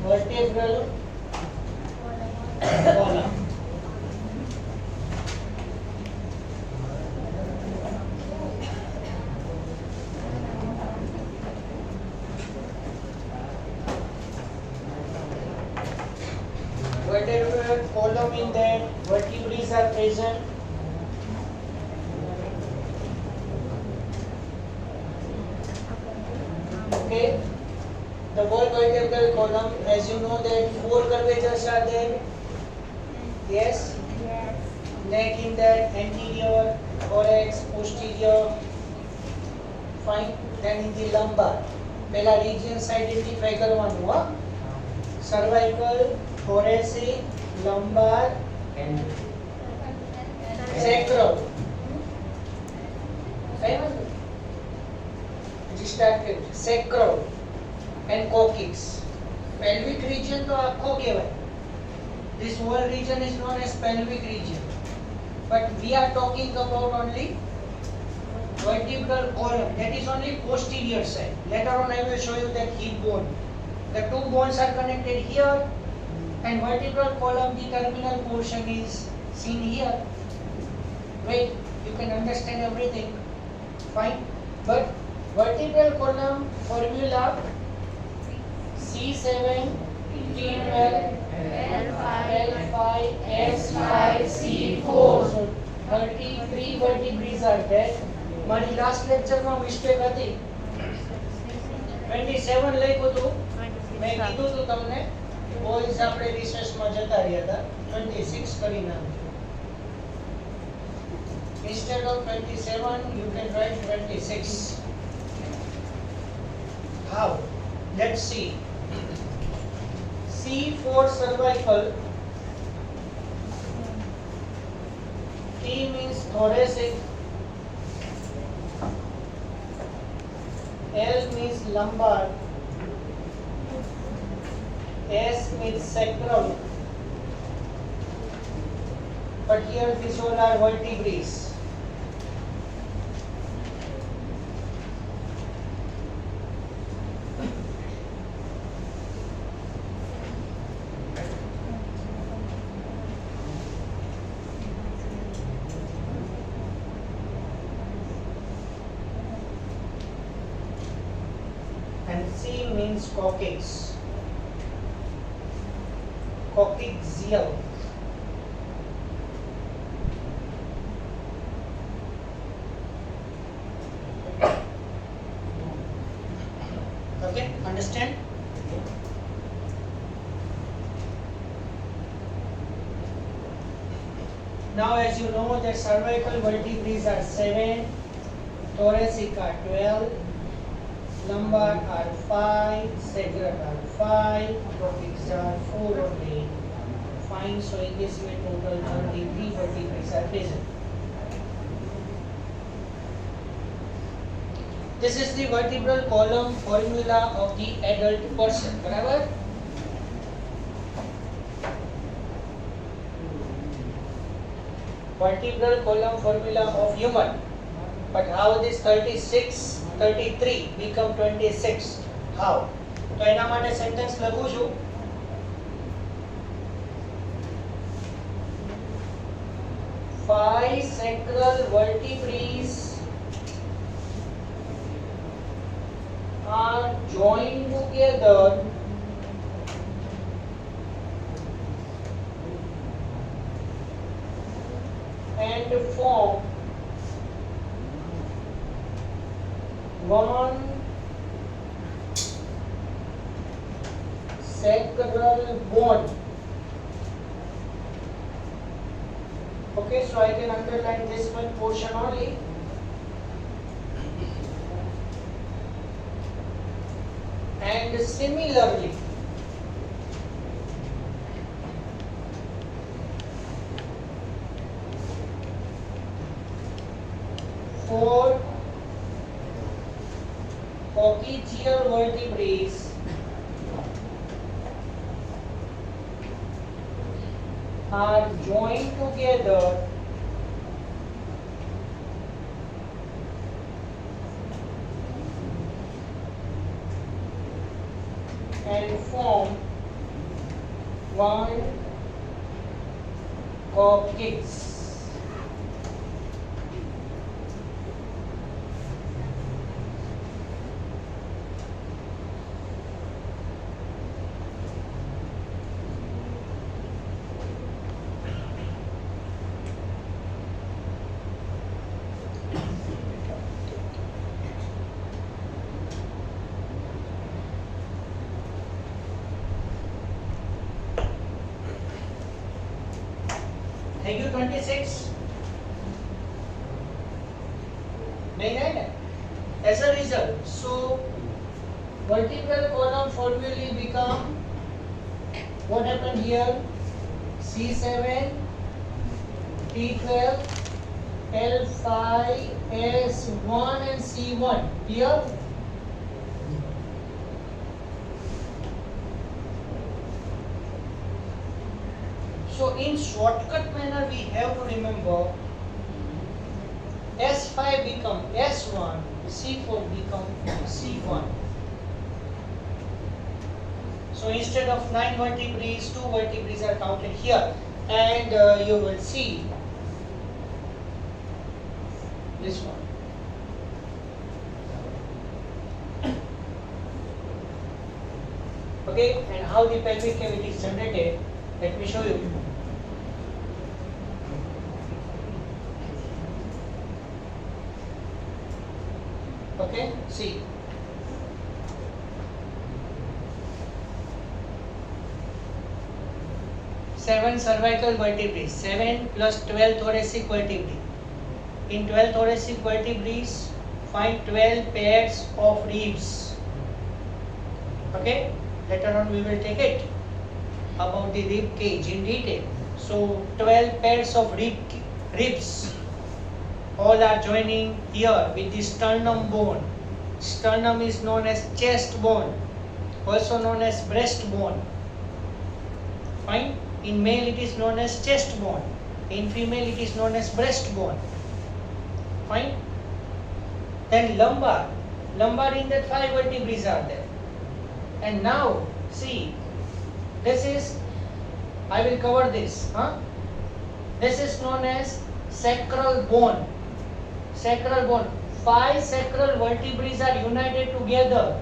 vertebral column. Vertebral column in that vertebrae are present. Okay, the whole vertebral column, as you know that 4 curvatures are there. Yes? Yes. Neck in that, anterior, thorax, posterior. Fine. Then in the lumbar. પહેલા regions identify કરવાનું હો. Cervical, thoracic, lumbar and sacral. Start sacral and coccyx. Pelvic region तो आपको कहेवाय. This whole region is known as pelvic region. But we are talking about only vertebral column. That is only posterior side. Later on I will show you that hip bone. The two bones are connected here, and vertebral column, the terminal portion is seen here. Wait, you can understand everything. Fine. But vertebral column formula C7, P12, L5, S5, C4. So 33 vertebrae are there. મારી last લેક્ચરમાં mistake હતી. 27 લખ્યું હતું. મેં કીધું હતું તમને boys આપણે રિસર્ચમાં જતા રહ્યા હતા. 26 કરી નાખજો. Instead of 27 you can write 26. How? Let's see. C for cervical. T means thoracic. L means lumbar. S means sacral. But here these all are vertebrae. And C means coccyx. Coccygeal. Okay, understand? Now as you know that cervical vertebrae are 7, thoracic are 12, lumbar are 5, sacral are 5, coccyx are 4 only. Fine, so in this way total 33 vertebrae are present. This is the vertebral column formula of the adult person. Barabar? Vertebral column formula of human. But how this 36, 33 become 26? How? તો એના માટે sentence લખું છું. Five sacral vertebrae are joined together and form one sacral bone. Okay, so I can underline this one portion only. And similarly, for coccygeal vertebrae are joined together and form one coccyx. Thank you 26. नहीं है as a result, so vertebral column formulae become what happened here? C7, P12, L5, S1 and C1. Here. So in shortcut manner we have to remember S5 become S1, C4 become C1. So instead of 9 vertebrae, 2 vertebrae are counted here, and you will see this one. Okay, and how the pelvic cavity is generated, let me show you. Okay, see. Seven cervical vertebrae, 7 plus 12 thoracic vertebrae. In 12 thoracic vertebrae, find 12 pairs of ribs. Okay, later on we will take it about the rib cage in detail. So 12 pairs of ribs. All are joining here with the sternum bone. Sternum is known as chest bone, also known as breast bone. Fine. In male it is known as chest bone. In female it is known as breast bone. Fine. Then lumbar. Lumbar in that 5 vertebrae are there. And now see, this is, I will cover this. This is known as sacral bone. Sacral bone. 5 sacral vertebrae are united together.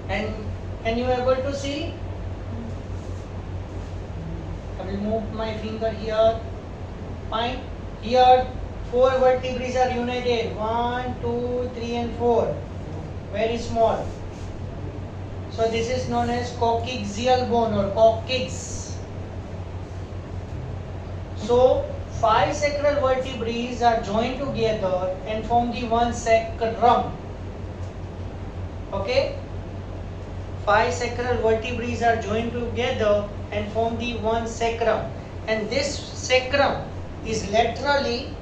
And can you able to see? I will move my finger here. Fine. Here 4 vertebrae are united. 1, 2, 3 and 4. Very small. So this is known as coccygeal bone or coccyx. So 5 sacral vertebrae are joined together and form the one sacrum. Okay? 5 sacral vertebrae are joined together and form the one sacrum. And this sacrum is laterally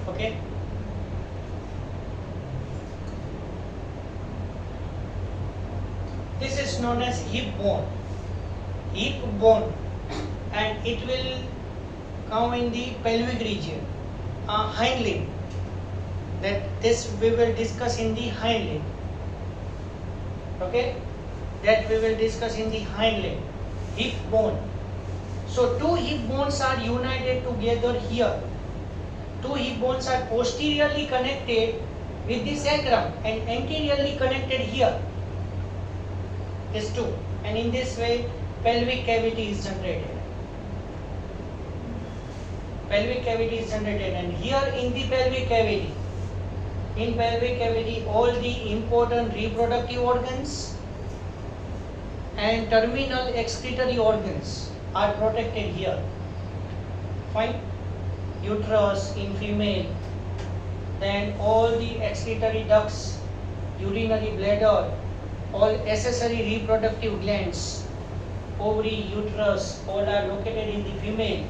okay. This is known as hip bone. Hip bone, and it will come in the pelvic region. Hind limb. That this we will discuss in the hind limb. Okay, that we will discuss in the hind limb. Hip bone. So 2 hip bones are united together here. 2 hip bones are posteriorly connected with the sacrum and anteriorly connected here. These 2, and in this way pelvic cavity is generated. Pelvic cavity is generated, and here in the pelvic cavity, all the important reproductive organs and terminal excretory organs are protected here. Fine. Uterus in female, then all the excretory ducts, urinary bladder, all accessory reproductive glands, ovary, uterus, all are located in the female.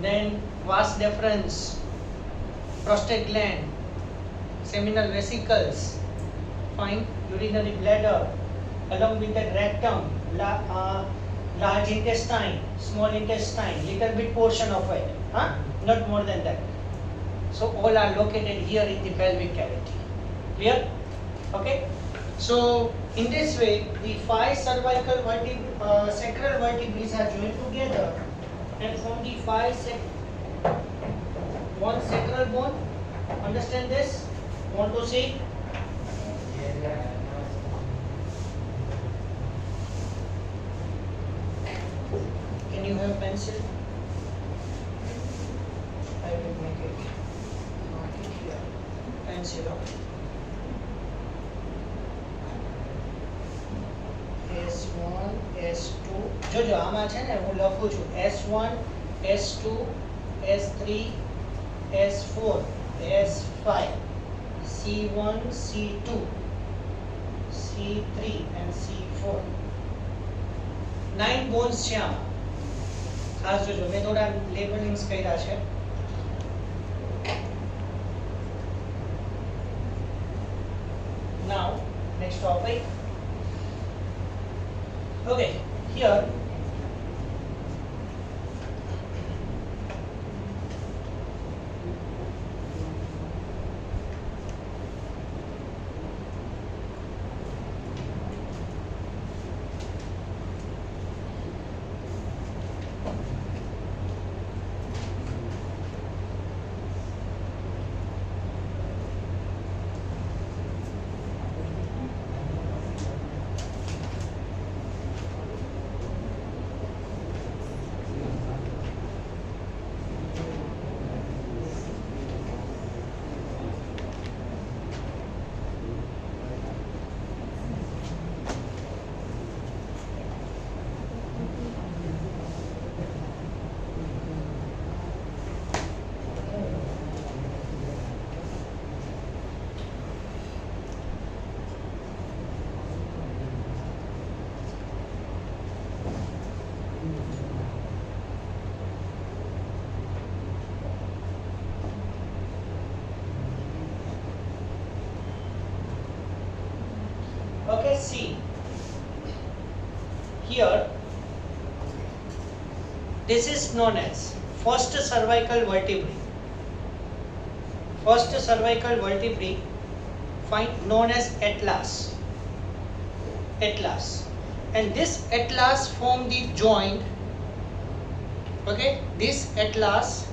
Then vas deferens, prostate gland, seminal vesicles, fine, urinary bladder, along with the rectum, large intestine, small intestine, little bit portion of it, not more than that. So all are located here in the pelvic cavity. Clear? Okay. So in this way, the 5 cervical sacral vertebrae are joined together and form the 1 sacral bone. Understand this? Want to see? Can you have pencil? I will make it. Mark it here. Pencil on. S1, S2. જોજો આમાં છે ને હું લખું છું S1, S2, S3, S4, S5, C1, C2, C3 and C4. 9 bones છે આમાં. ખાસ જોજો મેં થોડા લેબલિંગ્સ કર્યા છે. Now next topic. Okay, here okay, see here, this is known as first cervical vertebrae. First cervical vertebrae, fine, known as atlas. Atlas, and this atlas form the joint. Okay, this atlas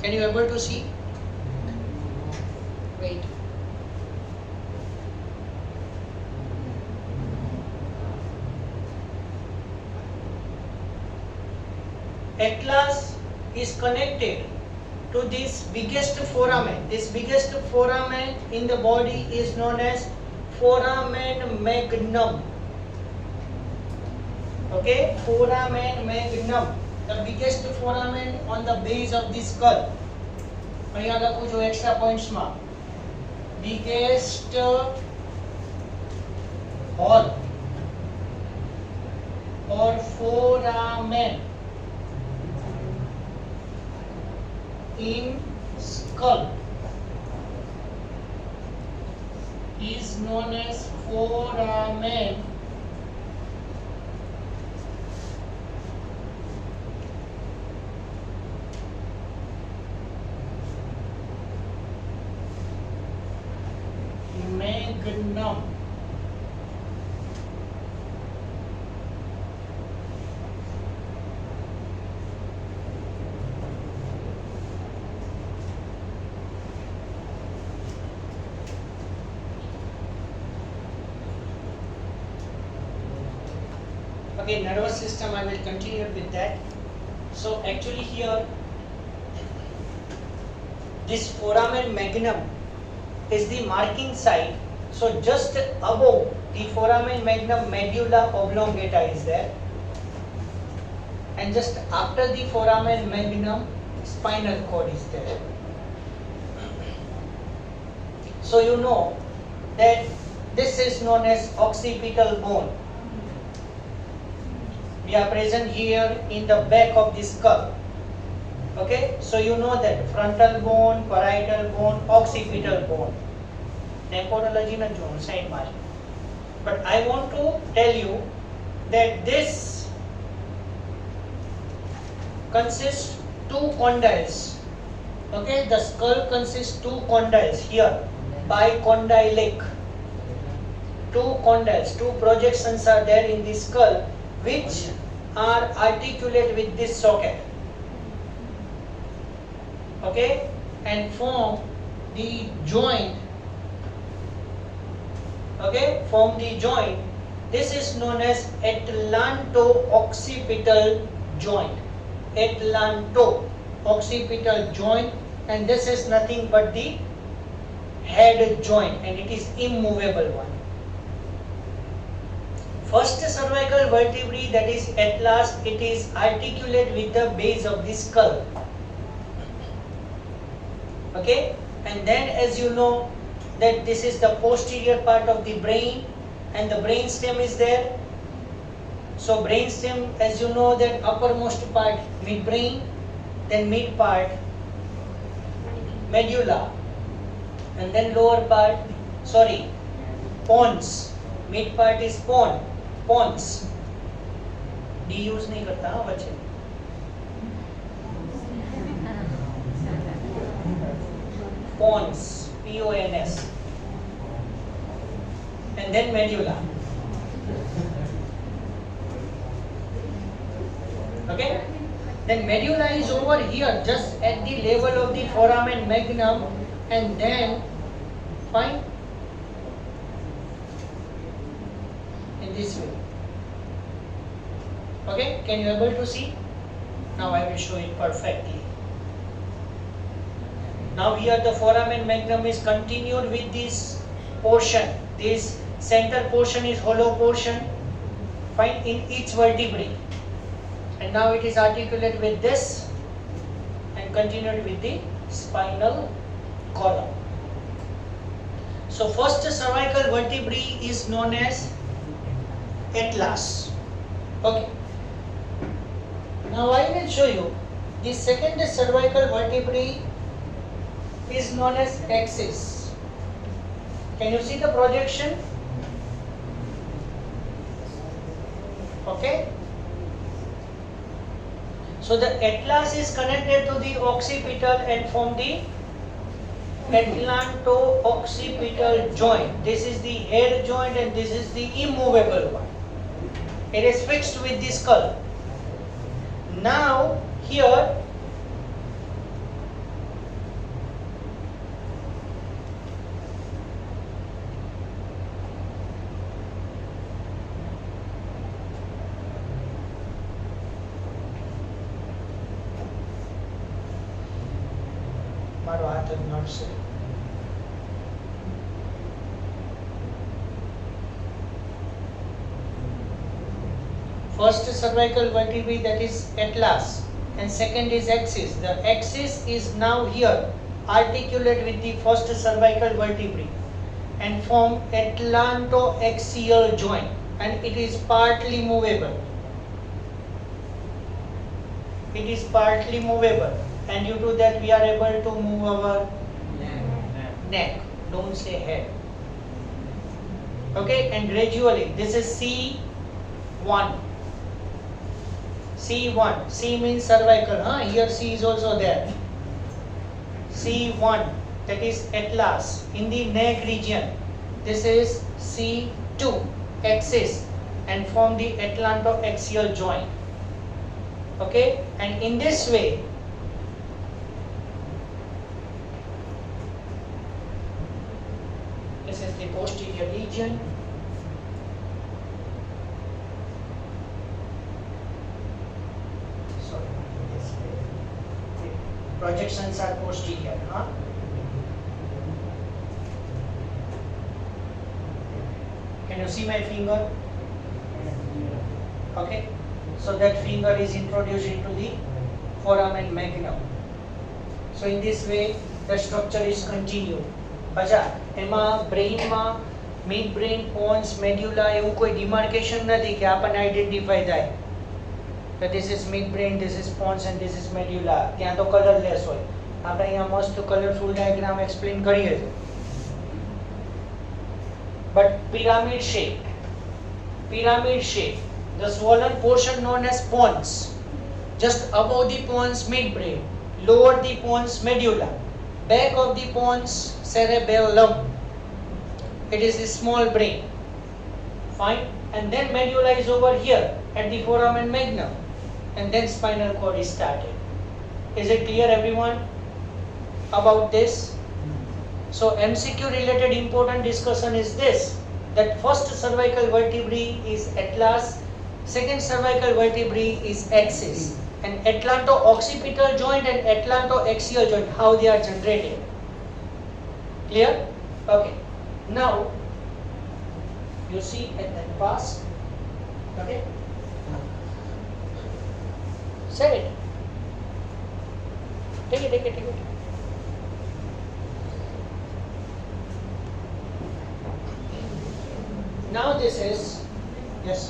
can you able to see? Wait. Atlas is connected to this biggest foramen. This biggest foramen in the body is known as Foramen Magnum. Okay, Foramen Magnum, the biggest foramen on the base of the skull. અહીંયા લખું છું extra points માં. Biggest horn or foramen in skull is known as foramen magnum. Okay, nervous system, I will continue with that. So actually here, this foramen magnum is the marking site. So just above the foramen magnum, medulla oblongata is there, and just after the foramen magnum, spinal cord is there. So you know that this is known as occipital bone. We are present here in the back of the skull. Okay, so you know that frontal bone, parietal bone, occipital bone. Temporology na join side mark. But I want to tell you that this consists two condyles. Okay, the skull consists two condyles here, bicondylic. Two condyles, two projections are there in the skull which are articulate with this socket. Okay, and form the joint. Okay, form the joint. This is known as atlanto-occipital joint. Atlanto-occipital joint, and this is nothing but the head joint, and it is immovable one. First cervical vertebrae, that is atlas, it is articulate with the base of the skull. Okay, and then as you know that this is the posterior part of the brain, and the brain stem is there. So brain stem, as you know, that uppermost part midbrain, then mid part medulla, and then lower part, sorry, pons. Mid part is pons. D use नहीं करता हाँ बच्चे. Pons, P-O-N-S, and then medulla. Okay, then medulla is over here, just at the level of the foramen magnum, and then fine in this way. Okay, can you able to see? Now I will show it perfectly. Now here the foramen magnum is continued with this portion. This center portion is hollow portion, fine, in each vertebrae. And now it is articulate with this and continued with the spinal column. So first cervical vertebrae is known as atlas. Okay. Now I will show you the second cervical vertebrae is known as axis. Can you see the projection? Okay. So the atlas is connected to the occipital and form the atlanto-occipital joint. This is the head joint and this is the immovable one. It is fixed with the skull. Now here મારો હાથ જ નડશે. First cervical vertebrae, that is atlas, and second is axis. The axis is now here articulate with the first cervical vertebrae and form atlanto-axial joint, and it is partly movable. It is partly movable, and due to that we are able to move our neck. Don't say head. Okay, and gradually this is C1. C1. C means cervical. Here C is also there. C1, that is atlas, in the neck region. This is C2, axis, and form the atlanto-axial joint. Okay, and in this way this is the posterior region. Sorry, this way. The projections are posterior, Can you see my finger? Okay, so that finger is introduced into the foramen magnum. So in this way the structure is continued. અચ્છા એમાં બ્રેઇનમાં mid brain pons medulla એવું કોઈ demarcation નથી કે આપણને identify થાય કે this is mid brain, this is pons and this is medulla. ત્યાં તો કલરલેસ હોય. આપણે અહીંયા મસ્ત કલરફુલ ડાયાગ્રામ એક્સપ્લેન કરીએ છીએ. But pyramid shape, the swollen portion known as pons, just above the pons midbrain, lower the pons medulla, back of the pons cerebellum. It is the small brain. Fine. And then medulla is over here at the foramen magnum, and then spinal cord is started. Is it clear, everyone, about this? So MCQ related important discussion is this, that first cervical vertebrae is atlas, second cervical vertebrae is axis, and atlanto-occipital joint and atlanto-axial joint, how they are generated. Clear? Okay. Now you see at that pass. Okay. Say it. Take it. Now this is, yes.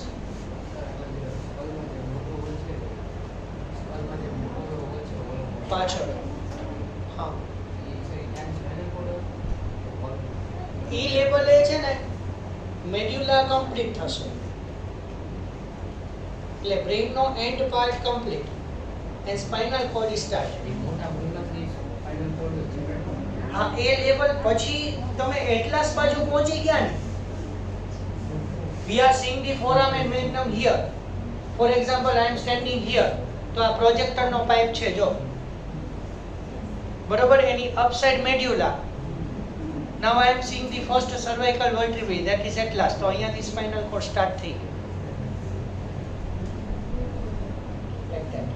પાછળ હા ઈ લેવલે છે ને medulla complete થશે એટલે brain નો end part complete and spinal cord start. હા એ લેવલ પછી તમે એટલાસ બાજુ પહોંચી ગયા ને. We are seeing the foramen magnum here. For example, I am standing here. તો આ પ્રોજેક્ટર નો પાઇપ છે જો. બરોબર, એની upside medulla. Now I am seeing the first cervical vertebrae, that is atlas. તો અહીંયાથી spinal cord start થઈ ગયું. Like that.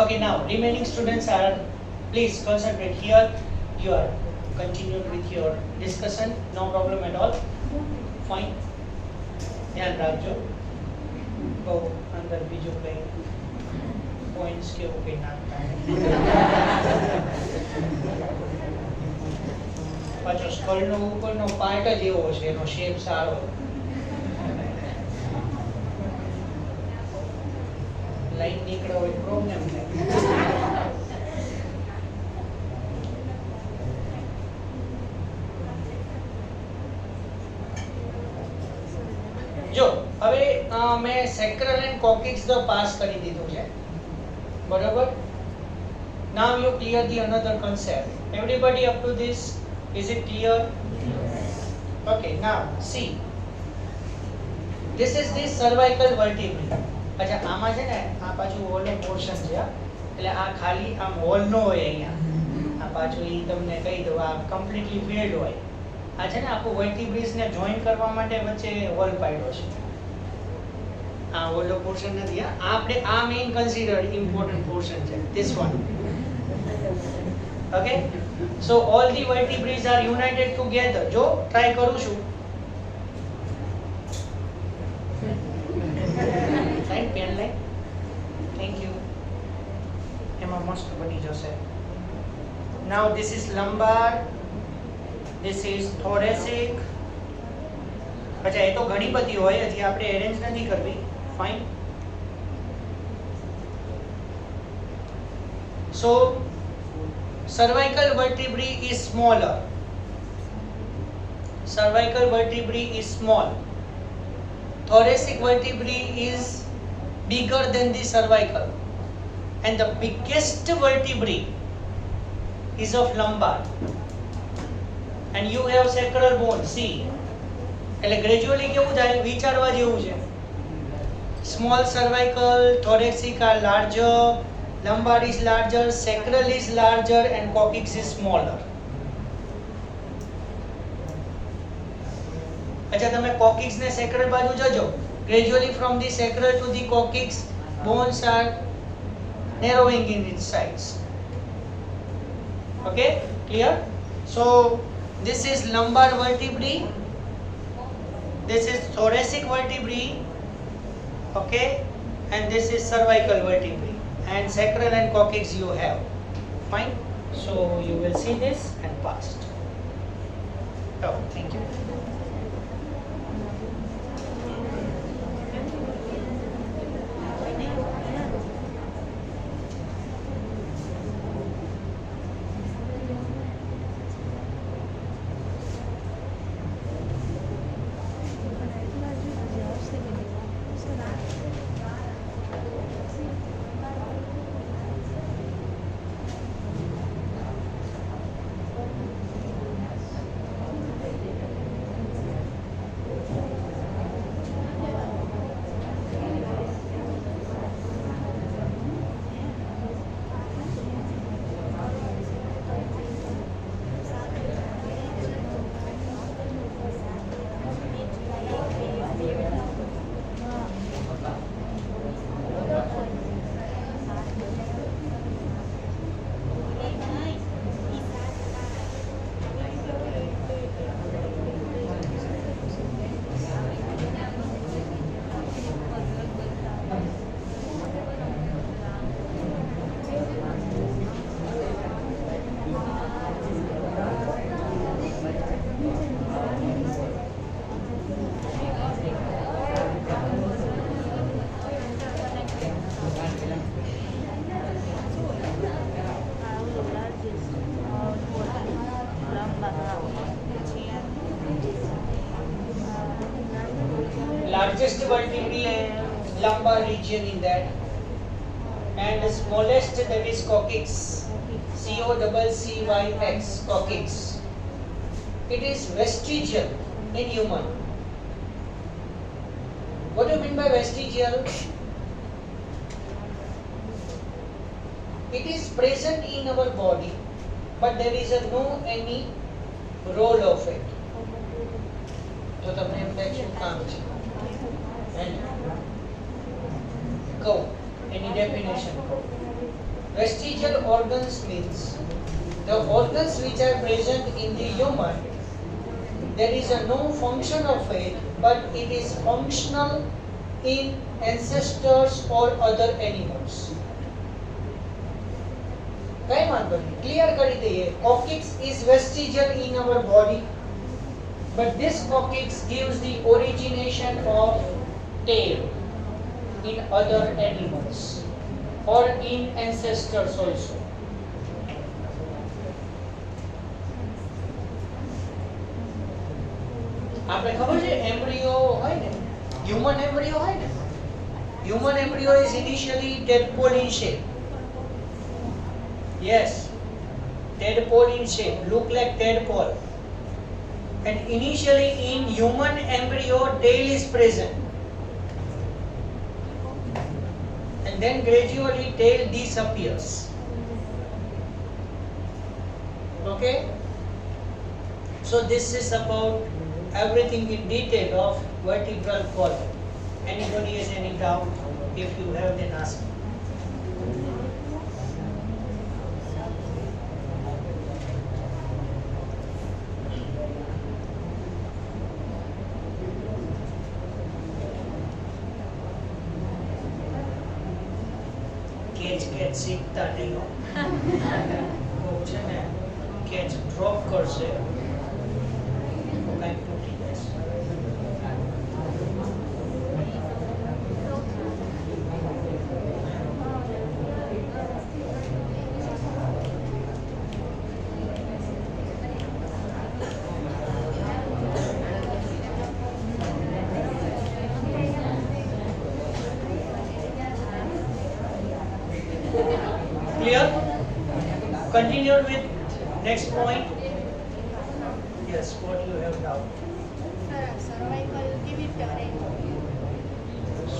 Okay, now remaining students are, please concentrate here. You are continued with your discussion, no problem at all. Fine. ध्यान રાખજો. તો અંદર બીજું કઈ પોઈન્ટ્સ કે એવું કઈ ના થાય. પાછો સ્કલનો ઉપરનો પાર્ટ જ એવો છે, એનો શેપ સારો. લાઈન નીકળે હોય પ્રોબ્લેમ થાય. જો હવે મેં સેક્રલ એન્ડ કોક્સિક્સ તો પાસ કરી દીધું છે, બરાબર. Now you clear the another concept. Everybody up to this, is it clear? Okay, now see, this is the cervical vertebrae. અચ્છા આમાં છે ને આ પાછું હોલનો પોર્શન છે, એટલે આ ખાલી આમ હોલ નો હોય અહીંયા. આ પાછું ઈ તમને કહી દઉં, આ કમ્પ્લીટલી ફિલ્ડ હોય. આ છે ને આખું વર્ટિબ્રેસ ને જોઈન કરવા માટે વચ્ચે હોલ પાડ્યો છે. આ હોલો પોર્શન નથી, આપણે આ મેઇન કન્સિડર્ડ ઇમ્પોર્ટન્ટ પોર્શન છે, this one. Okay, so all the vertebrae are united together. જો ટ્રાય કરું છું, line pen line, thank you, એમાં મસ્ત બની જશે. Now this is lumbar, this is thoracic. અચ્છા એ તો ઘણી બધી હોય, હજી આપણે એરેન્જ નથી કરવી. Fine. So cervical vertebrae is smaller. Cervical vertebrae is small. Thoracic vertebrae is bigger than the cervical, and the biggest vertebrae is of lumbar. And you have sacral bone. See, એટલે gradually કેવું થાય, વિચારવા જેવું છે. Small cervical, thoracic are larger, lumbar is larger, sacral is larger, and coccyx is smaller. અચ્છા તમે coccyx ને sacral બાજુ જજો. Gradually from the sacral to the coccyx, bones are narrowing in its sides. Okay, clear? So this is lumbar vertebrae, this is thoracic vertebrae, okay, and this is cervical vertebrae, and sacral and coccyx you have. Fine. So you will see this and past. Oh, thank you. Largest vertebrae lumbar region in that, and the smallest, that is coccyx, COCCYX, coccyx. It is vestigial in human. What do you mean by vestigial? It is present in our body, but there is no any role of it. તો તમને એમ થાય શું કામ છે? And go, any definition. Vestigial organs means the organs which are present in the human, there is no function of it, but it is functional in ancestors or other animals. કઈ વાંધો નહીં, clear કરી દઈએ. Coccyx is vestigial in our body, but this coccyx gives the origination of tail in other animals or in ancestors also. આપણે ખબર છે embryo હોય ને, હ્યુમન એમ્બ્રિયો હોય ને, human embryo is initially tadpole in shape. Yes, tadpole in shape, look like tadpole. And initially in human embryo tail is present, and then gradually tail disappears. Okay, so this is about everything in detail of vertebral column. Anybody has any doubt? If you have, then ask me. Catch શીખતા નહીં હો, છે ને catch drop કરશે તો કંઈક તૂટી જશે. Clear? Continue with next point. Yes, what you have now? Cervical કેવી રીતે arrange?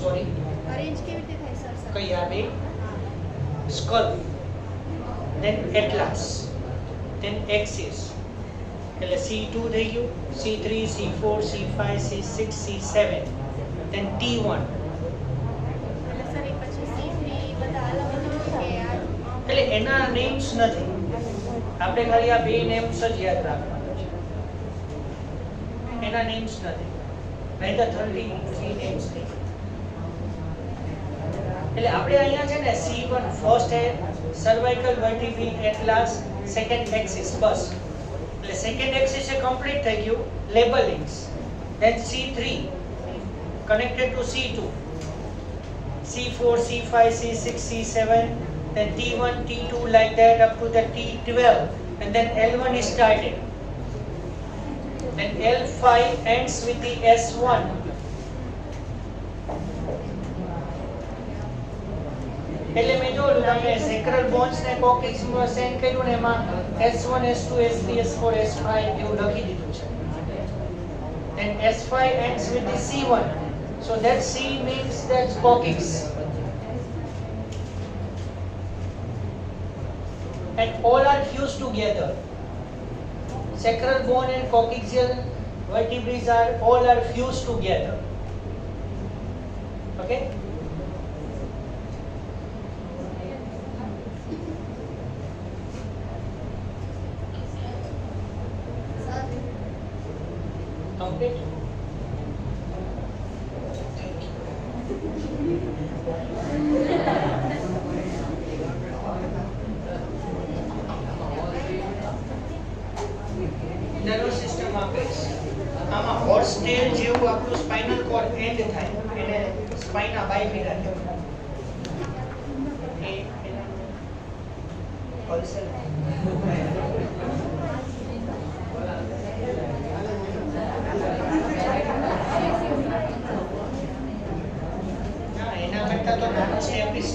Sorry. Arrange કેવી રીતે થાય સર? કઈ આવે? Skull, then atlas, then axis. એટલે C2 થઈ ગયું, C3, C4, C5, C6, C7, then T1. એટલે સર પછી C3 બધા અલગ અલગ છે કે એટલે એના names નથી. આપણે ખાલી આ બે નેમ્સ જ યાદ રાખવાના છે, એના નેમ્સ નથી, નહીં તો 33 નેમ્સ નહીં. એટલે આપણે અહીંયા છે ને C1 ફર્સ્ટ હે સર્વાઇકલ વર્ટિબ્રી એટલાસ સેકન્ડ એક્સિસ બસ. એટલે સેકન્ડ એક્સિસ એ કમ્પ્લીટ થઈ ગયું લેબલિંગ્સ. then C3 connected to C2, C4 C5 C6 C7, then T1 T2 like that up to the T12, and then L1 is started. Then L5 ends with the S1. એટલે મેં જોયું તમને સેક્રલ bones ને કોક્સિક્સ માં send કર્યું ને એમાં S1 S2 S3 S4 S5 એવું લખી દીધું છે. Then S5 ends with the C1, so that C means that's coccyx. And all are fused together. Sacral bone and coccygeal vertebrae all are fused together. Okay? Complete? Nervous system આપેસ આમાં horse ટેલ જેવું આપણું spinal cord and થાય એને સ્પાઇના બાઇફિડા કહેવાય. એ Pulsar એના કરતા તો નાનો સ્ટેપિસ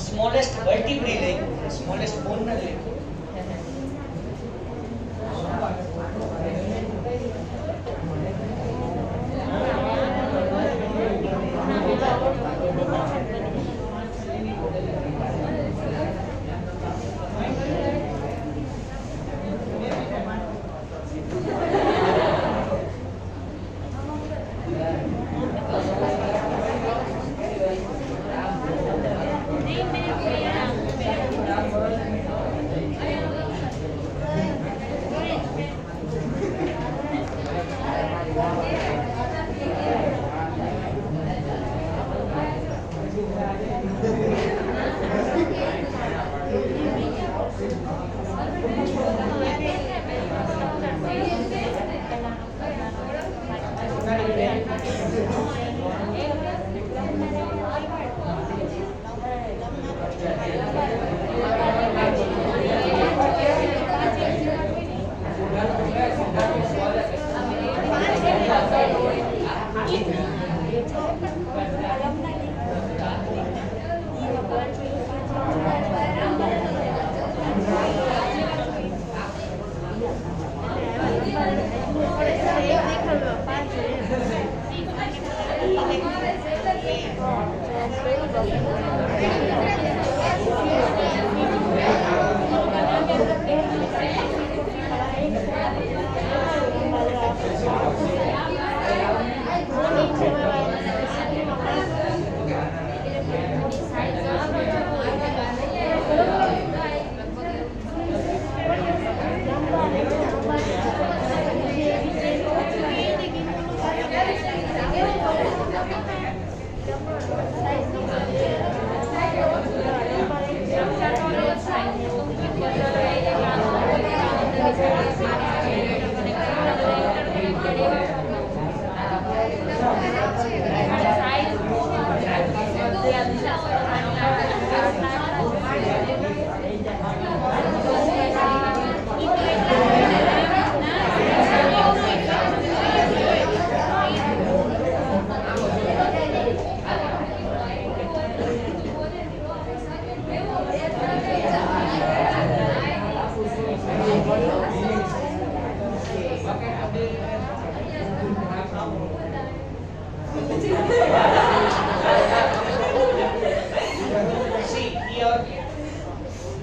સ્મોલેસ્ટ વર્ટિબ્રી લઈ સ્મોલેસ્ટ બોન ન લઈ.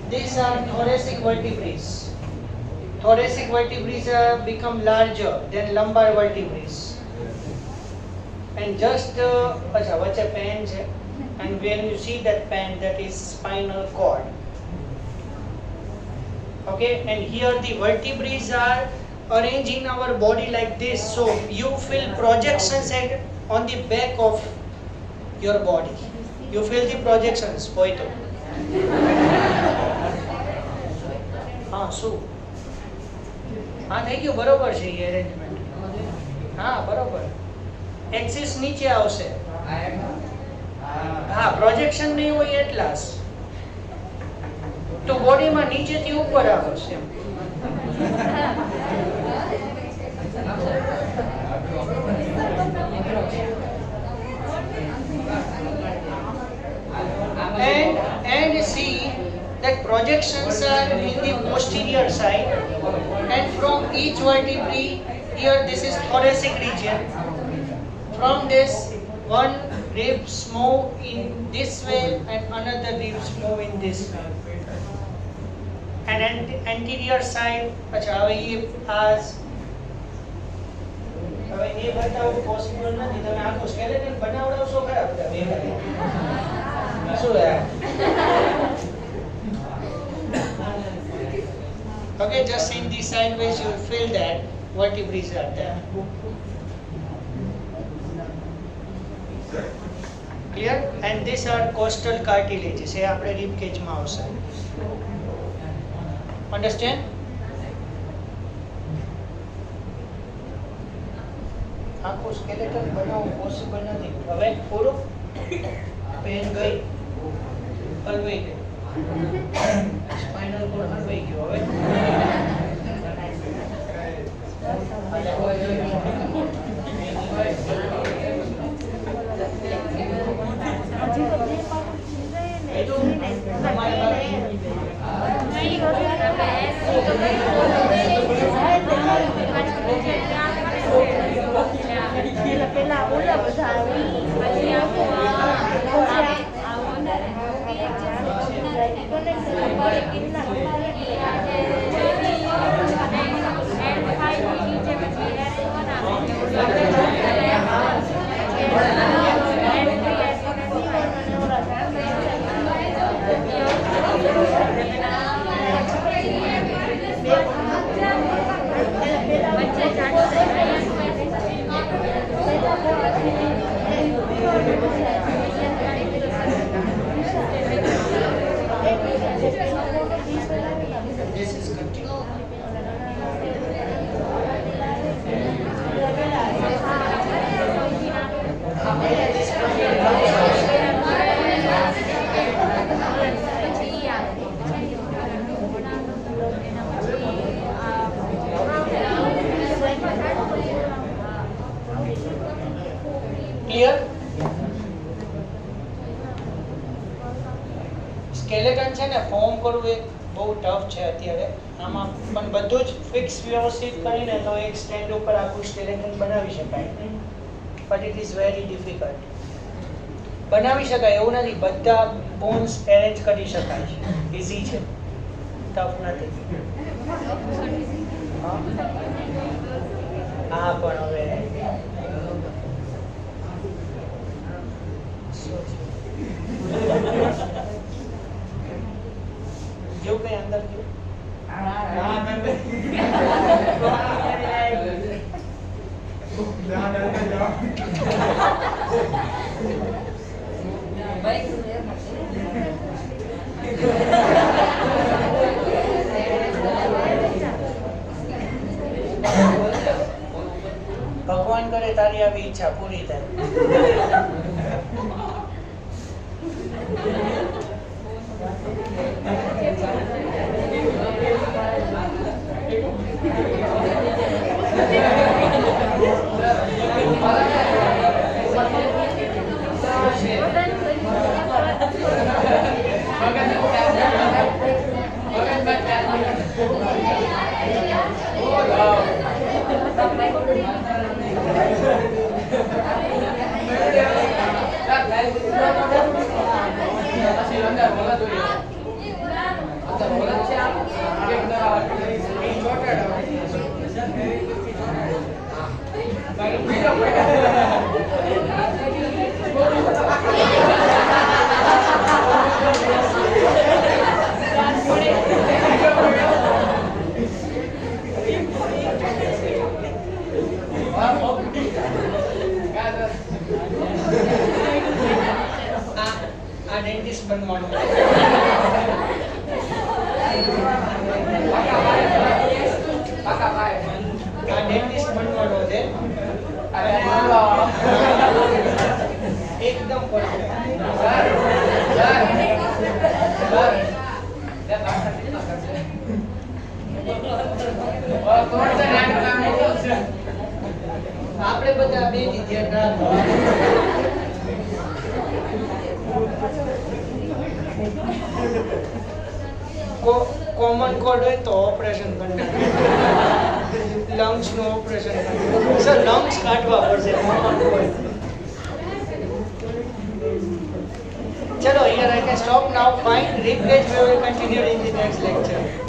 These are thoracic vertebrae. Thoracic vertebrae become larger than lumbar vertebrae. And just वच्चे pen है, and when you see that pen, that is spinal cord. Okay, and here the vertebrae are arranged in our body like this, so you feel projections on the back of your body. You feel the projections. હોય તો હા શું હા થઈ ગયું બરોબર છે એ arrangement હા બરોબર એક્સિસ નીચે આવશે હા પ્રોજેક્શન નહીં હોય એટલા તો બોડીમાં નીચેથી ઉપર આવશે એમ and see that projections are in the posterior side, and from each vertebrae here this is thoracic region. From this one ribs move in this way and another ribs move in this way. And anterior side અચ્છા હવે એ as હવે એ બતાવવું possible નથી તમે આખું skeleton બનાવડાવશો ખરા બધા ભેગા શું યાર Okay, just in the sideways you will feel that vertebrae are there. Clear? And these are costal cartilages. એ આપણે rib cage માં આવશે. Understand? આખું સ્કેલેટન બનાવવું પોસિબલ નથી. હવે પૂરું પેન ગઈ હલવાઈ ગઈ સ્પાઇનલ કોર્ડ હલવાઈ ગયો હવે પેલા ઓલા બધા This is continued. Clear? Skeleton છે ને ફોર્મ કરવું એક બહુ ટફ છે અત્યારે આમાં પણ બધું જ ફિક્સ વ્યવસ્થિત કરીને તો એક સ્ટેન્ડ ઉપર આખું સ્કેલેટન બનાવી શકાય but it is very difficult બનાવી શકાય એવું નથી બધા બોન્સ એરેન્જ કરી શકાય છે ઇઝી છે ટફ નથી હા પણ હવે જો કઈ અંદર ગયું ભગવાન કરે તારી આવી ઈચ્છા પૂરી થાય ડેન્ટિસ્ટ બનવાનું આ ડેન્ટિસ્ટ બનવાનો છે એકદમ આપણે બધા બે જ ધ્યાન રાખો કોમન કોલ્ડ હોય તો ઓપરેશન કરવું લંગ્સ નું ઓપરેશન કરવું સર લંગ્સ કાઢવા પડશે કોમન કોલ્ડ ચલો here I can stop now. Fine. Replace we will continue in the next lecture.